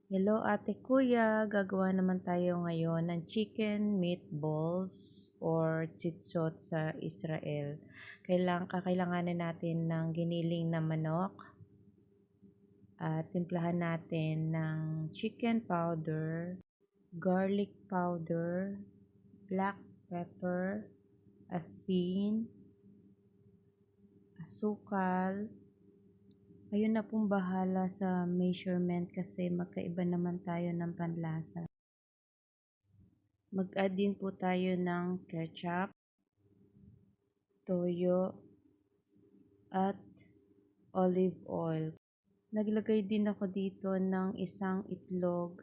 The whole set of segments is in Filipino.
Hello ate kuya, gagawa naman tayo ngayon ng chicken meatballs or chitsot sa Israel. Kakailanganin natin ng giniling na manok at timplahan natin ng chicken powder, garlic powder, black pepper, asin, asukal. Kayo na pong bahala sa measurement kasi magkaiba naman tayo ng panlasa. Mag-add din po tayo ng ketchup, toyo, at olive oil. Naglagay din ako dito ng isang itlog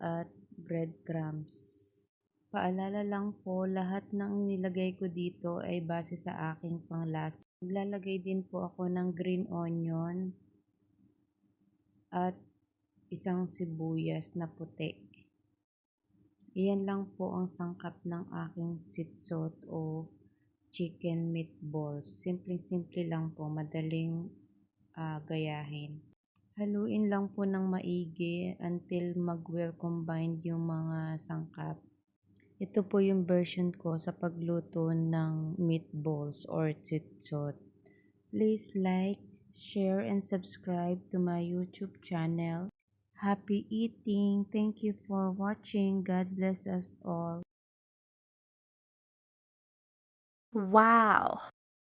at breadcrumbs. Paalala lang po, lahat ng nilagay ko dito ay base sa aking panglasa. Maglalagay din po ako ng green onion at isang sibuyas na puti. Iyan lang po ang sangkap ng aking sitsot o chicken meatballs. Simpleng-simple lang po, madaling gayahin. Haluin lang po ng maigi until mag-well combined yung mga sangkap. Ito po yung version ko sa pagluto ng meatballs or sitsot. Please like, share, and subscribe to my YouTube channel. Happy eating! Thank you for watching. God bless us all. Wow!